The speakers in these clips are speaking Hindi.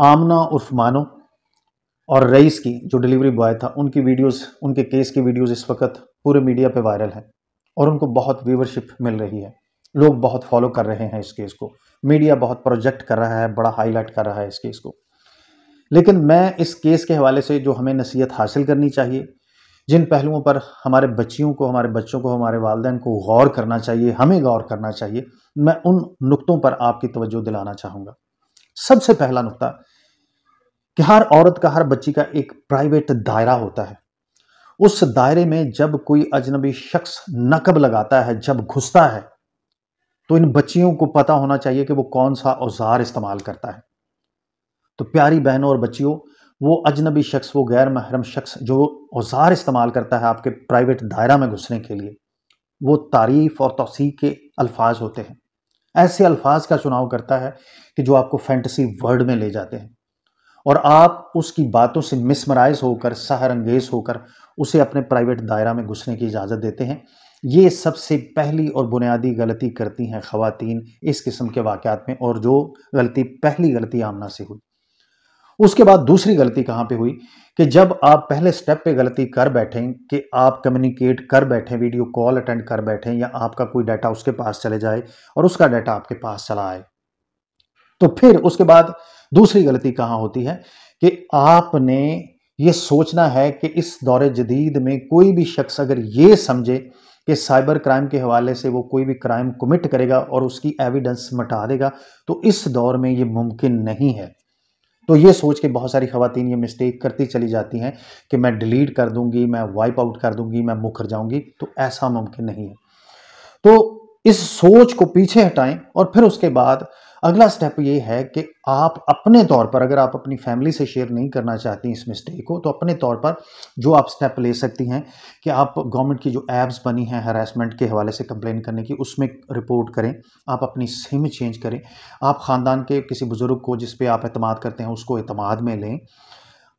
आमना उर्फ मानो और रईस की जो डिलीवरी बॉय था उनकी वीडियोस, उनके केस की वीडियोस इस वक्त पूरे मीडिया पे वायरल है और उनको बहुत व्यूवरशिप मिल रही है। लोग बहुत फॉलो कर रहे हैं इस केस को, मीडिया बहुत प्रोजेक्ट कर रहा है, बड़ा हाईलाइट कर रहा है इस केस को। लेकिन मैं इस केस के हवाले से जो हमें नसीहत हासिल करनी चाहिए, जिन पहलुओं पर हमारे बच्चियों को, हमारे बच्चों को, हमारे वालिदैन को गौर करना चाहिए, हमें गौर करना चाहिए, मैं उन नुक्तों पर आपकी तवज्जो दिलाना चाहूँगा। सबसे पहला नुक्ता कि हर औरत का, हर बच्ची का एक प्राइवेट दायरा होता है। उस दायरे में जब कोई अजनबी शख्स नकब लगाता है, जब घुसता है, तो इन बच्चियों को पता होना चाहिए कि वो कौन सा औजार इस्तेमाल करता है। तो प्यारी बहनों और बच्चियों, वो अजनबी शख्स, वो गैर महरम शख्स जो औजार इस्तेमाल करता है आपके प्राइवेट दायरा में घुसने के लिए, वो तारीफ और तौसीक के अल्फाज होते हैं। ऐसे अल्फाज का चुनाव करता है कि जो आपको फैंटेसी वर्ल्ड में ले जाते हैं और आप उसकी बातों से मिसमराइज होकर, सहर अंगेज होकर उसे अपने प्राइवेट दायरा में घुसने की इजाज़त देते हैं। ये सबसे पहली और बुनियादी गलती करती हैं ख़वातीन इस किस्म के वाक़यात में, और जो गलती, पहली गलती आमना से हुई। उसके बाद दूसरी गलती कहाँ पे हुई कि जब आप पहले स्टेप पे गलती कर बैठें कि आप कम्युनिकेट कर बैठें, वीडियो कॉल अटेंड कर बैठें, या आपका कोई डाटा उसके पास चले जाए और उसका डाटा आपके पास चला आए, तो फिर उसके बाद दूसरी गलती कहाँ होती है कि आपने ये सोचना है कि इस दौरे जदीद में कोई भी शख्स अगर ये समझे कि साइबर क्राइम के हवाले से वो कोई भी क्राइम कमिट करेगा और उसकी एविडेंस मिटा देगा, तो इस दौर में ये मुमकिन नहीं है। तो ये सोच के बहुत सारी ख़वातीन ये मिस्टेक करती चली जाती हैं कि मैं डिलीट कर दूंगी, मैं वाइप आउट कर दूंगी, मैं मुकर जाऊंगी। तो ऐसा मुमकिन नहीं है। तो इस सोच को पीछे हटाएं और फिर उसके बाद अगला स्टेप ये है कि आप अपने तौर पर, अगर आप अपनी फैमिली से शेयर नहीं करना चाहती इस मिस्टेक को, तो अपने तौर पर जो आप स्टेप ले सकती हैं कि आप गवर्नमेंट की जो ऐप्स बनी हैं हरासमेंट के हवाले से कंप्लेन करने की, उसमें रिपोर्ट करें। आप अपनी सिम चेंज करें। आप ख़ानदान के किसी बुज़ुर्ग को जिस पे आप एतमाद करते हैं उसको एतमाद में लें।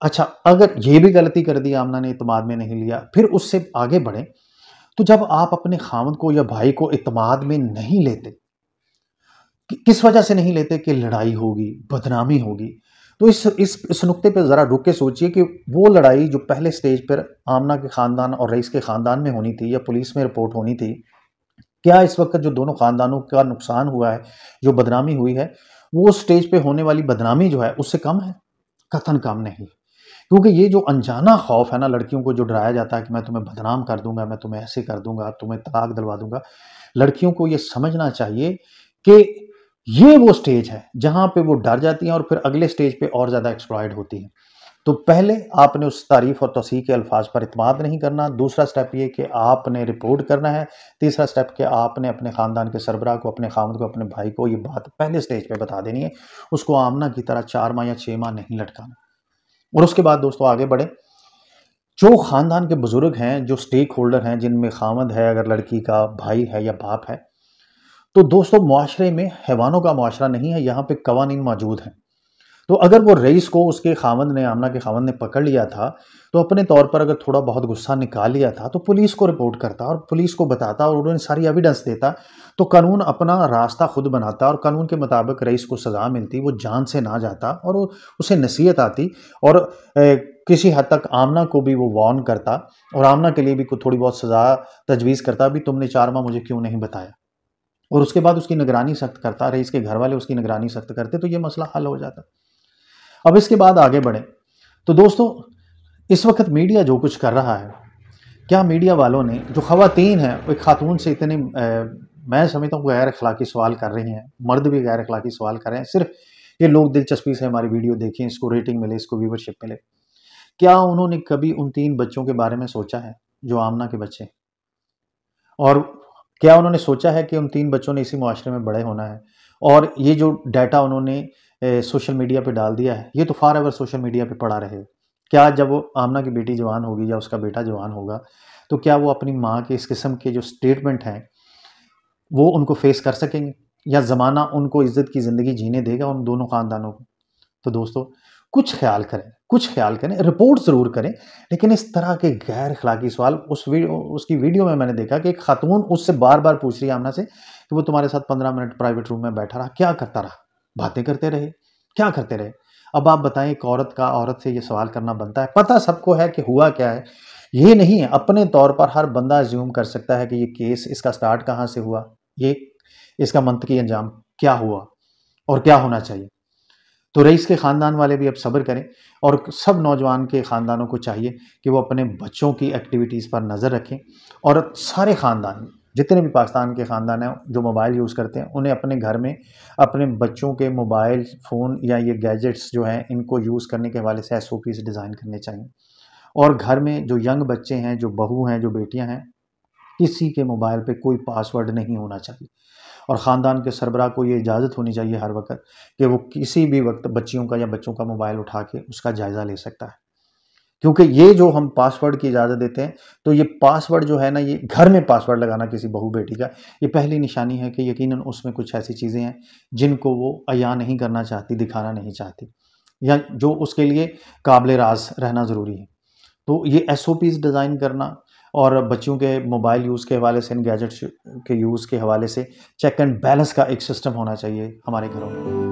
अच्छा, अगर ये भी गलती कर दी आमना ने, एतमाद में नहीं लिया, फिर उससे आगे बढ़ें। तो जब आप अपने खामद को या भाई को इत्मीनान में नहीं लेते, किस वजह से नहीं लेते कि लड़ाई होगी, बदनामी होगी, तो इस नुक्ते पे ज़रा रुक के सोचिए कि वो लड़ाई जो पहले स्टेज पर आमना के ख़ानदान और रईस के ख़ानदान में होनी थी या पुलिस में रिपोर्ट होनी थी, क्या इस वक्त जो दोनों ख़ानदानों का नुकसान हुआ है, जो बदनामी हुई है, वो स्टेज पे होने वाली बदनामी जो है उससे कम है? कतन कम नहीं। क्योंकि ये जो अनजाना खौफ है ना, लड़कियों को जो डराया जाता है कि मैं तुम्हें बदनाम कर दूंगा, मैं तुम्हें ऐसे कर दूंगा, तुम्हें तलाक दिलवा दूंगा, लड़कियों को ये समझना चाहिए कि ये वो स्टेज है जहां पे वो डर जाती हैं और फिर अगले स्टेज पे और ज़्यादा एक्सप्लॉइट होती हैं। तो पहले आपने उस तारीफ और तौसीक के अल्फाज पर इत्मीनान नहीं करना। दूसरा स्टेप ये कि आपने रिपोर्ट करना है। तीसरा स्टेप कि आपने अपने ख़ानदान के सरबराह को, अपने खामद को, अपने भाई को ये बात पहले स्टेज पे बता देनी है। उसको आमना की तरह 4 माह या 6 माह नहीं लटकाना। और उसके बाद दोस्तों आगे बढ़े। जो ख़ानदान के बुज़ुर्ग हैं, जो स्टेक होल्डर हैं, जिनमें खामद है, अगर लड़की का भाई है या बाप है, तो दोस्तों मुआशरे में हैवानों का मुआशरा नहीं है, यहाँ पे कवानीन मौजूद हैं। तो अगर वो रईस को उसके खामद ने, आमना के खामद ने पकड़ लिया था, तो अपने तौर पर अगर थोड़ा बहुत गुस्सा निकाल लिया था तो पुलिस को रिपोर्ट करता और पुलिस को बताता और उन्हें सारी एविडेंस देता, तो कानून अपना रास्ता खुद बनाता और कानून के मुताबिक रईस को सज़ा मिलती, वो जान से ना जाता और उसे नसीहत आती और किसी हद तक आमना को भी वो वार्न करता और आमना के लिए भी थोड़ी बहुत सज़ा तजवीज़ करता, भी तुमने 4 माह मुझे क्यों नहीं बताया, और उसके बाद उसकी निगरानी सख्त करता, रईस के घर वाले उसकी निगरानी सख्त करते, तो ये मसला हल हो जाता। अब इसके बाद आगे बढ़े तो दोस्तों, इस वक्त मीडिया जो कुछ कर रहा है, क्या मीडिया वालों ने, जो ख़वातीन हैं, एक खातून से इतने मैं समझता हूँ गैर अखलाकी सवाल कर रही हैं, मर्द भी गैर अखलाकी सवाल कर रहे हैं, सिर्फ ये लोग दिलचस्पी से हमारी वीडियो देखें, इसको रेटिंग मिले, इसको व्यूवरशिप मिले। क्या उन्होंने कभी उन 3 बच्चों के बारे में सोचा है जो आमना के बच्चे, और क्या उन्होंने सोचा है कि उन 3 बच्चों ने इसी मुआशरे में बड़े होना है, और ये जो डाटा उन्होंने सोशल मीडिया पे डाल दिया है, ये तो फॉर एवर सोशल मीडिया पे पड़ा रहे। क्या जब वो आमना की बेटी जवान होगी या उसका बेटा जवान होगा, तो क्या वो अपनी माँ के इस किस्म के जो स्टेटमेंट हैं वो उनको फेस कर सकेंगे, या ज़माना उनको इज्जत की ज़िंदगी जीने देगा उन दोनों ख़ानदानों को? तो दोस्तों कुछ ख्याल करें, कुछ ख्याल करें, रिपोर्ट ज़रूर करें, लेकिन इस तरह के गैर अखलाकी सवाल, उसकी वीडियो में मैंने देखा कि एक खातून उससे बार बार पूछ रही है आमना से कि वो तुम्हारे साथ 15 मिनट प्राइवेट रूम में बैठा रहा, क्या करता रहा, बातें करते रहे, क्या करते रहे? अब आप बताएं, एक औरत से ये सवाल करना बनता है? पता सबको है कि हुआ क्या है, ये नहीं है। अपने तौर पर हर बंदा अज्यूम कर सकता है कि ये केस, इसका स्टार्ट कहाँ से हुआ, ये इसका मंतकी अंजाम क्या हुआ और क्या होना चाहिए। तो रईस के ख़ानदान वाले भी अब सब्र करें, और सब नौजवान के ख़ानदानों को चाहिए कि वो अपने बच्चों की एक्टिविटीज़ पर नज़र रखें, और सारे ख़ानदान, जितने भी पाकिस्तान के ख़ानदान हैं जो मोबाइल यूज़ करते हैं, उन्हें अपने घर में अपने बच्चों के मोबाइल फ़ोन या ये गैजेट्स जो हैं, इनको यूज़ करने के हवाले से SOPs डिज़ाइन करने चाहिए। और घर में जो यंग बच्चे हैं, जो बहू हैं, जो बेटियां हैं, किसी के मोबाइल पे कोई पासवर्ड नहीं होना चाहिए। और ख़ानदान के सरबराह को ये इजाज़त होनी चाहिए हर वक्त कि वो किसी भी वक्त बच्चियों का या बच्चों का मोबाइल उठा के उसका जायज़ा ले सकता है। क्योंकि ये जो हम पासवर्ड की इजाज़त देते हैं, तो ये पासवर्ड जो है ना, ये घर में पासवर्ड लगाना किसी बहू बेटी का, ये पहली निशानी है कि यकीनन उसमें कुछ ऐसी चीज़ें हैं जिनको वो अया नहीं करना चाहती, दिखाना नहीं चाहती, या जो उसके लिए काबिल राज रहना ज़रूरी है। तो ये SOPs डिज़ाइन करना, और बच्चों के मोबाइल यूज़ के हवाले से, इन गैजेट्स के यूज़ के हवाले से चेक एंड बैलेंस का एक सिस्टम होना चाहिए हमारे घरों में।